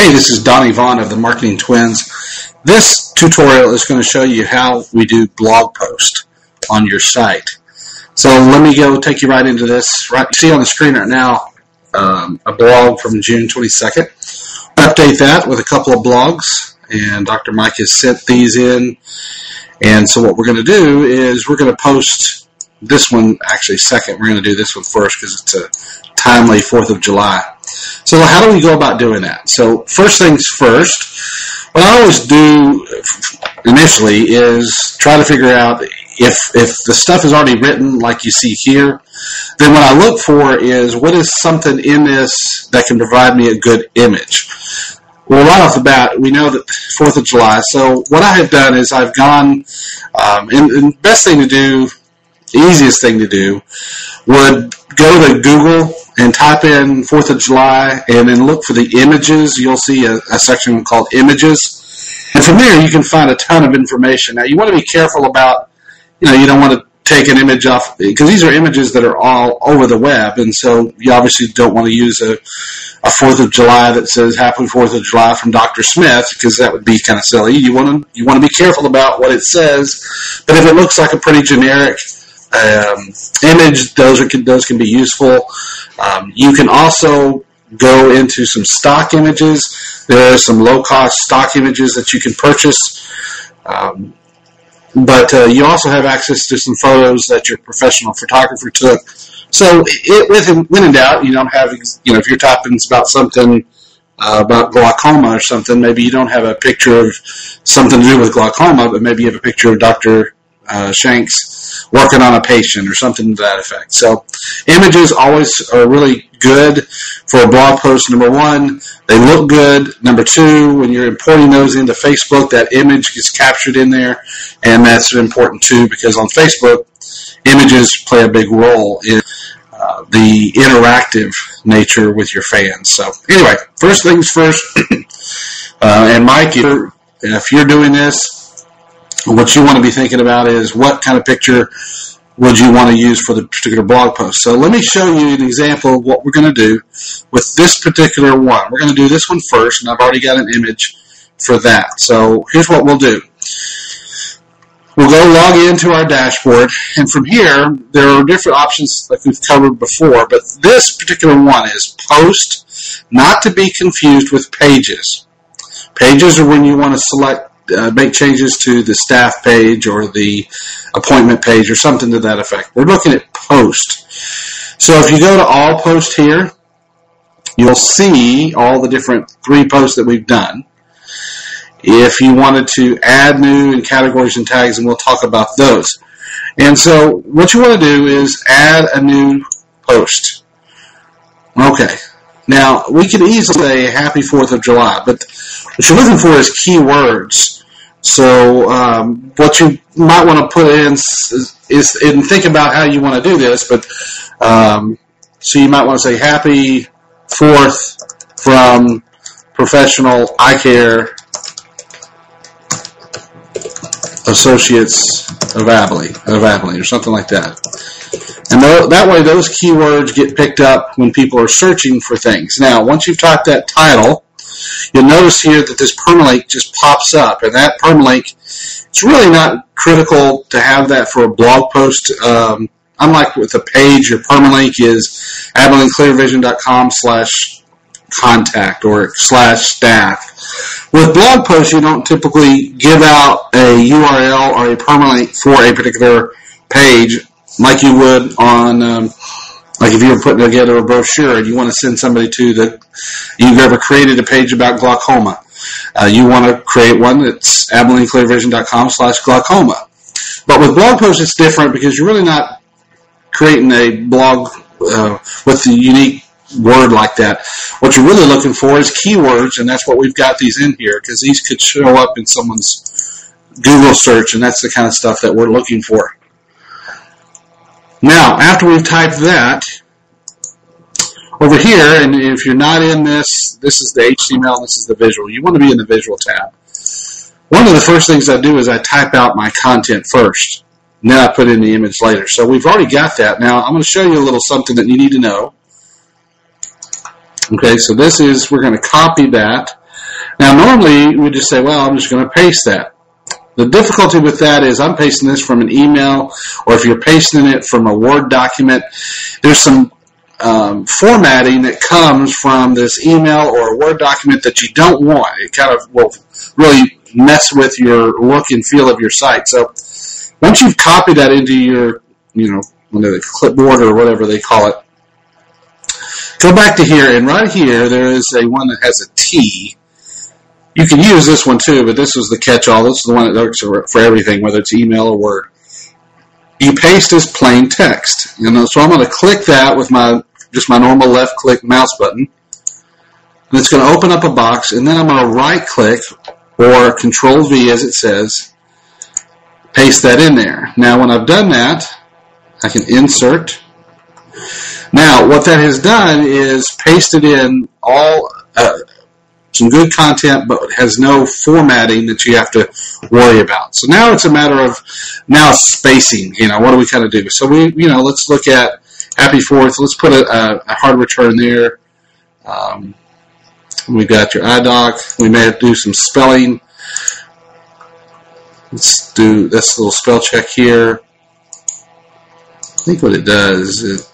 Hey, this is Donnie Vaughn of the Marketing Twins. This tutorial is going to show you how we do blog post on your site. So let me go take you right into this. Right, you see on the screen right now a blog from June 22nd. Update that with a couple of blogs, and Dr. Mike has sent these in. And so what we're going to do is we're going to post this one actually second. We're going to do this one first because it's a timely 4th of July. So how do we go about doing that? So first things first, what I always do initially is try to figure out if the stuff is already written like you see here, then what I look for is what is something in this that can provide me a good image. Well, right off the bat, we know that 4th of July. So what I have done is I've gone, and the best thing to do, the easiest thing to do, would go to Google and type in 4th of July and then look for the images. You'll see a section called images. And from there, you can find a ton of information. Now, you want to be careful about, you don't want to take an image off, because these are images that are all over the web, and so you obviously don't want to use a 4th of July that says Happy 4th of July from Dr. Smith, because that would be kind of silly. You want to be careful about what it says, but if it looks like a pretty generic image, those can be useful. You can also go into some stock images. There are some low-cost stock images that you can purchase. But you also have access to some photos that your professional photographer took. So when in doubt, you don't have, if you're typing about something about glaucoma or something, maybe you don't have a picture of something to do with glaucoma, but maybe you have a picture of Dr. Shanks working on a patient or something to that effect. So images always are really good for a blog post. Number one, they look good. Number two, when you're importing those into Facebook, that image gets captured in there, and that's important too, because on Facebook, images play a big role in the interactive nature with your fans. So anyway, first things first, and Mike, if you're doing this, what you want to be thinking about is what kind of picture would you want to use for the particular blog post. So let me show you an example of what we're going to do with this particular one. We're going to do this one first, and I've already got an image for that. So here's what we'll do. We'll go log into our dashboard, and from here, there are different options like we've covered before, but this particular one is post, not to be confused with pages. Pages are when you want to select make changes to the staff page or the appointment page or something to that effect. We're looking at post. So if you go to all post here, you'll see all the different 3 posts that we've done. If you wanted to add new and categories and tags, and we'll talk about those. And so what you want to do is add a new post. Okay. Now, we could easily say Happy 4th of July, but what you're looking for is keywords. So what you might want to put in is and think about how you want to do this, but so you might want to say Happy 4th from Professional Eye Care Associates of Abilene, or something like that. And that way those keywords get picked up when people are searching for things. Now, once you've typed that title, you'll notice here that this permalink just pops up, and that permalink, it's really not critical to have that for a blog post. Unlike with a page, your permalink is AbileneClearVision.com/contact or /staff. With blog posts, you don't typically give out a URL or a permalink for a particular page like you would on like if you were putting together a brochure and you want to send somebody to you've ever created a page about glaucoma. You want to create one that's AbileneClearVision.com/glaucoma. But with blog posts, it's different because you're really not creating a blog with a unique word like that. What you're really looking for is keywords, and that's what we've got these in here, because these could show up in someone's Google search, and that's the kind of stuff that we're looking for. Now, after we've typed that, over here, and if you're not in this is the HTML, this is the visual. You want to be in the visual tab. One of the first things I do is I type out my content first, and then I put in the image later. So we've already got that. Now, I'm going to show you a little something that you need to know. Okay, so we're going to copy that. Now, normally we just say, well, I'm just going to paste that. The difficulty with that is I'm pasting this from an email, or if you're pasting it from a Word document, there's some formatting that comes from this email or a Word document that you don't want. It kind of will really mess with your look and feel of your site. So once you've copied that into your, the clipboard or whatever they call it, go back to here, and right here there is a one that has a T. You can use this one too, but this is the catch-all. This is the one that works for everything, whether it's email or Word. You paste as plain text. So I'm going to click that with my normal left-click mouse button. And it's going to open up a box, and then I'm going to right-click, or Control-V as it says, paste that in there. Now, when I've done that, I can insert. Now, what that has done is pasted in all some good content, but it has no formatting that you have to worry about. So now it's a matter of spacing. What do we kind of do? So let's look at Happy 4th. Let's put a hard return there. We got your iDoc. We may have to do some spelling. Let's do this little spell check here. I think what it does is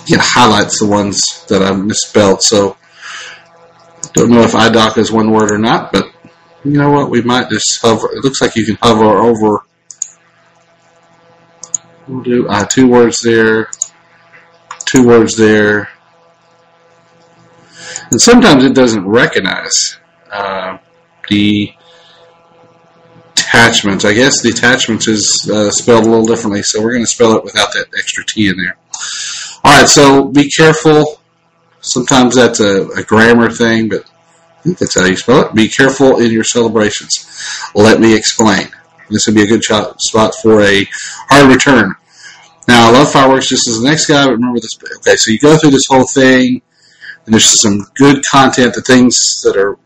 it highlights the ones that I misspelled. So don't know if iDoc is one word or not, but you know what? We might just hover. It looks like you can hover over. We'll do 2 words there, 2 words there. And sometimes it doesn't recognize the attachments. I guess the attachments is spelled a little differently, so we're going to spell it without that extra T in there. All right, so be careful. Sometimes that's a grammar thing, but I think that's how you spell it. Be careful in your celebrations. Let me explain. This would be a good spot for a hard return. Now, I love fireworks just as the next guy, but remember this. Okay, so you go through this whole thing, and there's some good content, the things that are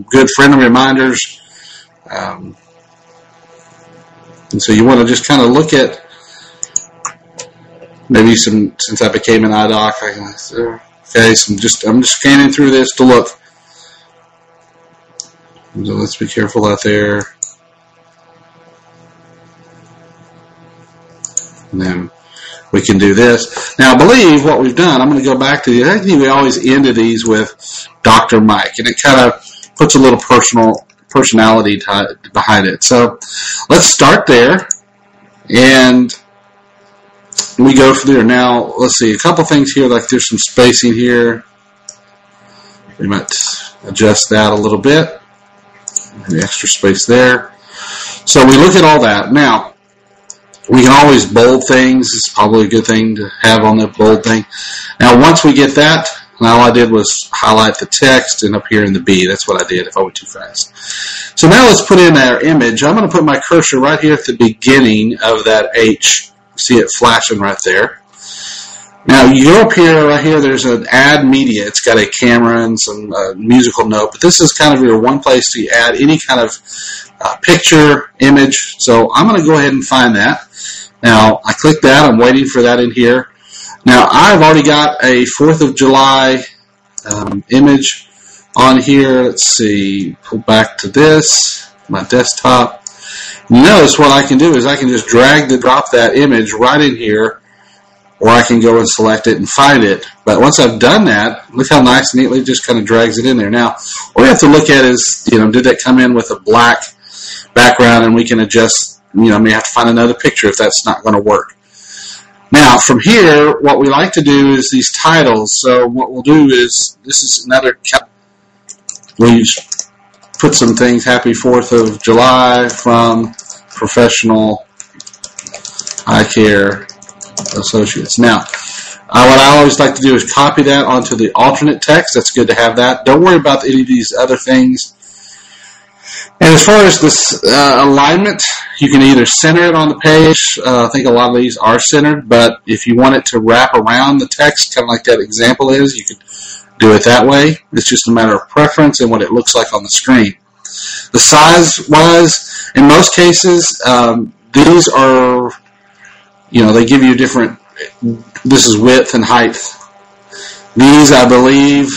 good friendly reminders. And so you want to just kind of look at maybe since I became an iDoc, okay, I'm just scanning through this to look. So let's be careful out there. And then we can do this. Now, I believe what we've done, I'm going to go back to I think we always ended these with Dr. Mike, and it kind of puts a little personality behind it. So let's start there, and we go from there. Now, let's see, a couple things here, like there's some spacing here. We might adjust that a little bit. The extra space there. So we look at all that. Now, we can always bold things. It's probably a good thing to have on the bold thing. Now, once we get that, all I did was highlight the text and up here in the B. That's what I did if I went too fast. So now let's put in our image. I'm going to put my cursor right here at the beginning of that H. See it flashing right there. Now, you go up here, right here, there's an add media. It's got a camera and some musical note, but this is kind of your one place to add any kind of picture, image. So I'm going to go ahead and find that. Now, I click that. I'm waiting for that in here. Now, I've already got a 4th of July image on here. Let's see, pull back to this, my desktop. Notice what I can do is I can just drop that image right in here, or I can go and select it and find it. But once I've done that, look how nice and neatly it just kind of drags it in there. Now, what we have to look at is, did that come in with a black background, and we can adjust, may have to find another picture if that's not going to work. Now, from here, what we like to do is these titles. So what we'll do is, this is another, we put some things, Happy 4th of July from Professional Eye Care Associates. Now, what I always like to do is copy that onto the alternate text. That's good to have that. Don't worry about any of these other things. And as far as this alignment, you can either center it on the page. I think a lot of these are centered, but if you want it to wrap around the text, kind of like that example is, you could do it that way. It's just a matter of preference and what it looks like on the screen. The size-wise, in most cases, these are, they give you different, this is width and height. These, I believe,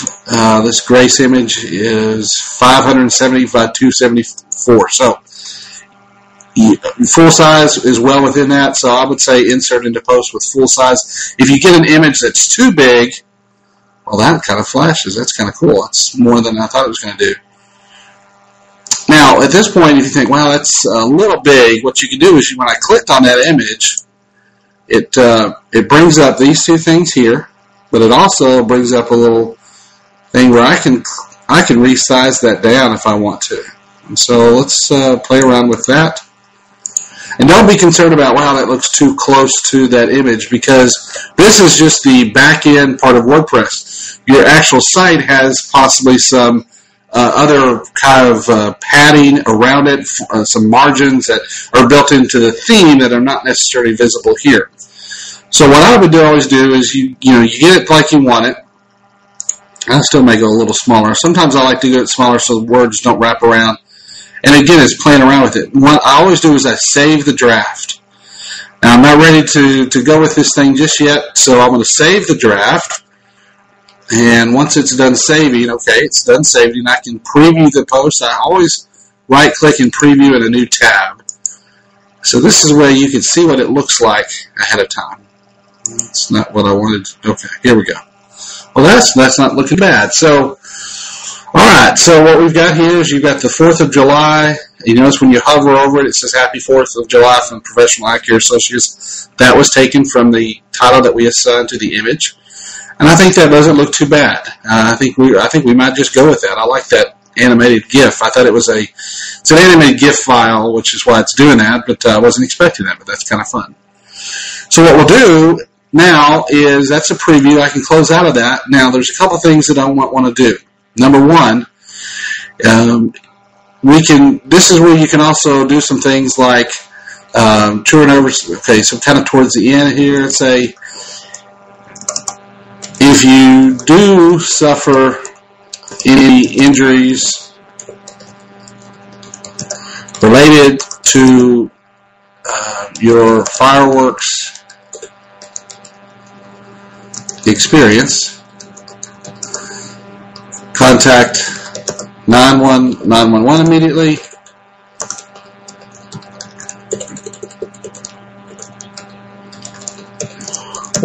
this Grace image is 570 by 274. So full size is well within that. So I would say insert into post with full size. If you get an image that's too big, well, that kind of flashes. That's kind of cool. That's more than I thought it was going to do. Now, at this point, if you think, well, that's a little big, what you can do is when I clicked on that image, it brings up these two things here, but it also brings up a little thing where I can resize that down if I want to. And so let's play around with that. And don't be concerned about, wow, that looks too close to that image, because this is just the back end part of WordPress. Your actual site has possibly some other kind of padding around it, some margins that are built into the theme that are not necessarily visible here. So what I would always do is you get it like you want it. I still make it a little smaller. Sometimes I like to get it smaller so the words don't wrap around. And again, it's playing around with it. What I always do is I save the draft. Now I'm not ready to go with this thing just yet, so I'm going to save the draft. And once it's done saving, okay, it's done saving, I can preview the post. I always right-click and preview in a new tab. So this is where you can see what it looks like ahead of time. That's not what I wanted. Okay, here we go. Well, that's not looking bad. So, all right, so what we've got here is you've got the 4th of July. You notice when you hover over it, it says Happy 4th of July from Professional Eye Care Associates. That was taken from the title that we assigned to the image. And I think that doesn't look too bad. I think we might just go with that. I like that animated GIF. I thought it's an animated GIF file, which is why it's doing that, but I wasn't expecting that, but that's kind of fun. So what we'll do now is, that's a preview. I can close out of that. Now there's a couple things that I want to do. Number one, this is where you can also do some things like true and over. Okay, so kind of towards the end here, say, if you do suffer any injuries related to your fireworks experience, contact 911 immediately.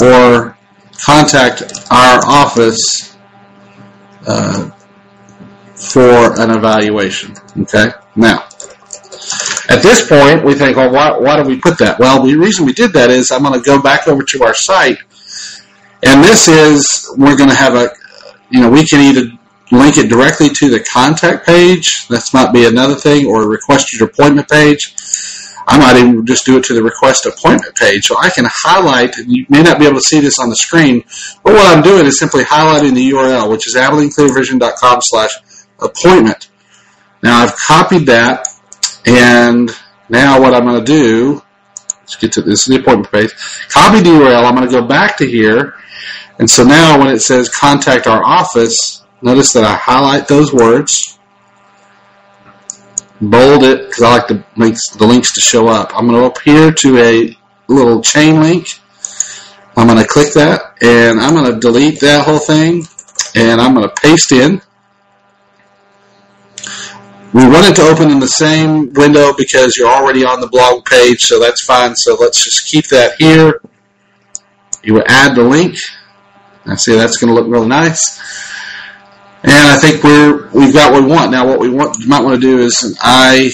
Or contact our office for an evaluation. Okay? Now, at this point, we think, well, why do we put that? Well, the reason we did that is I'm going to go back over to our site, and this is, we're going to have we can either link it directly to the contact page. That might be another thing, or request your appointment page. I might even just do it to the request appointment page. So I can highlight, and you may not be able to see this on the screen, but what I'm doing is simply highlighting the URL, which is AbilingClearVision.com/appointment. Now I've copied that, and now what I'm going to do, let's get to this, is the appointment page. Copy the URL. I'm going to go back to here, and so now when it says contact our office, notice that I highlight those words, bold it, because I like to make the links to show up. I'm going to go up here to a little chain link. I'm going to click that, and I'm going to delete that whole thing, and I'm going to paste in. We want it to open in the same window because you're already on the blog page, so that's fine. So let's just keep that here. You will add the link. I see that's going to look really nice. And I think we've got what we want. Now what we might want to do is an eye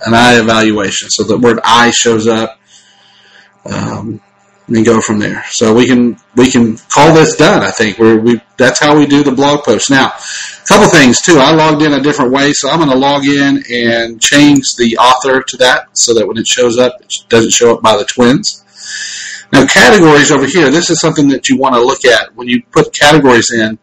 evaluation. So the word eye shows up, and go from there. So we can call this done, I think. That's how we do the blog post. Now, a couple things too. I logged in a different way, so I'm going to log in and change the author to that so that when it shows up, it doesn't show up by the twins. Now categories over here, this is something that you want to look at. When you put categories in,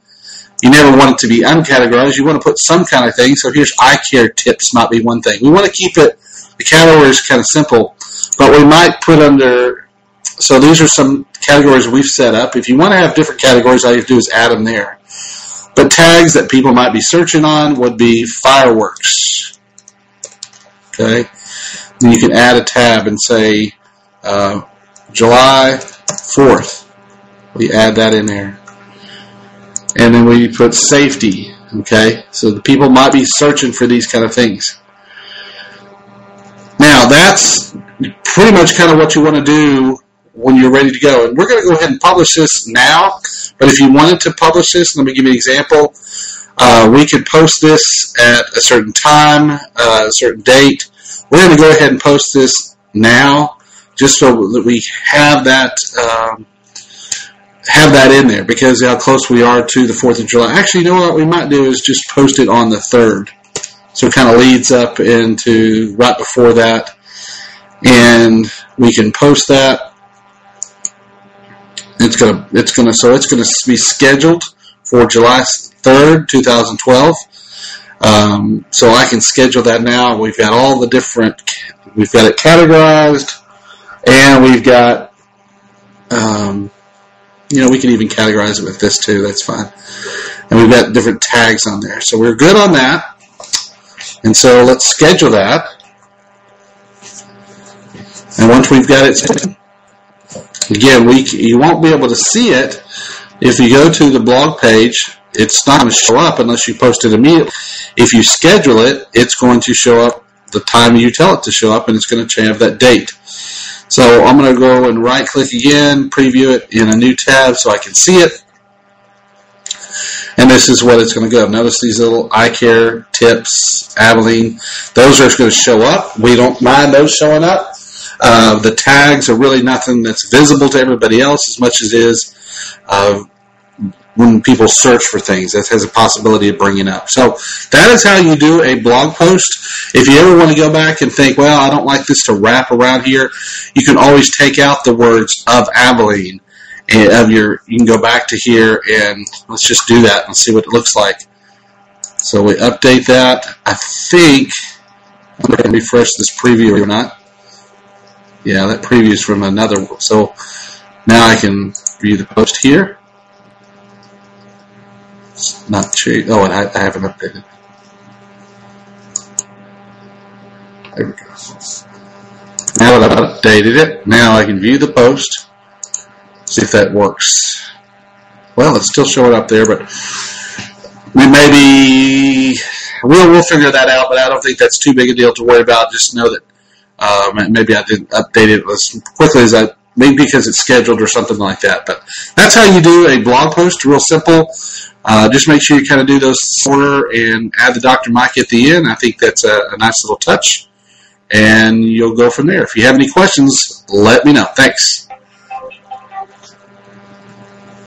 you never want it to be uncategorized. You want to put some kind of thing. So here's eye care tips might be one thing. We want to keep the categories kind of simple, but we might put under, so these are some categories we've set up. If you want to have different categories, all you have to do is add them there. But tags that people might be searching on would be fireworks. Okay. Then you can add a tab and say July 4th. We add that in there. And then we put safety. Okay, so the people might be searching for these kind of things. Now, that's pretty much kind of what you want to do when you're ready to go. And we're going to go ahead and publish this now. But if you wanted to publish this, let me give you an example. We could post this at a certain time, a certain date. We're going to go ahead and post this now, just so that we have that in there, because how close we are to the 4th of July. Actually, you know what we might do is just post it on the 3rd. So it kind of leads up into right before that. And we can post that. It's gonna be scheduled for July 3rd, 2012. So I can schedule that now. We've got all the different, we've got it categorized, and we've got, we can even categorize it with this too. That's fine. And we've got different tags on there. So we're good on that. And so let's schedule that. And once we've got it, again, you won't be able to see it if you go to the blog page. It's not going to show up unless you post it immediately. If you schedule it, it's going to show up the time you tell it to show up, and it's going to have that date. So I'm going to go and right-click again, preview it in a new tab so I can see it. And this is what it's going to go. Notice these little eye care tips, Abilene. Those are going to show up. We don't mind those showing up. The tags are really nothing that's visible to everybody else as much as it is when people search for things. That has a possibility of bringing up. So that is how you do a blog post. If you ever want to go back and think, well, I don't like this to wrap around here, you can always take out the words of Abilene. And you can go back to here and let's just do that and see what it looks like. So we update that. I think I'm going to refresh this preview or not. Yeah, that preview is from another one. So now I can view the post here. It's not changed. Oh, and I haven't updated. There we go. Now that I've updated it, now I can view the post. See if that works. Well, it's still showing up there, but we'll figure that out. But I don't think that's too big a deal to worry about. Just know that maybe I didn't update it as quickly as maybe because it's scheduled or something like that. But that's how you do a blog post. Real simple. Just make sure you kind of do those order and add the Dr. Mike at the end. I think that's a nice little touch, and you'll go from there. If you have any questions, let me know. Thanks.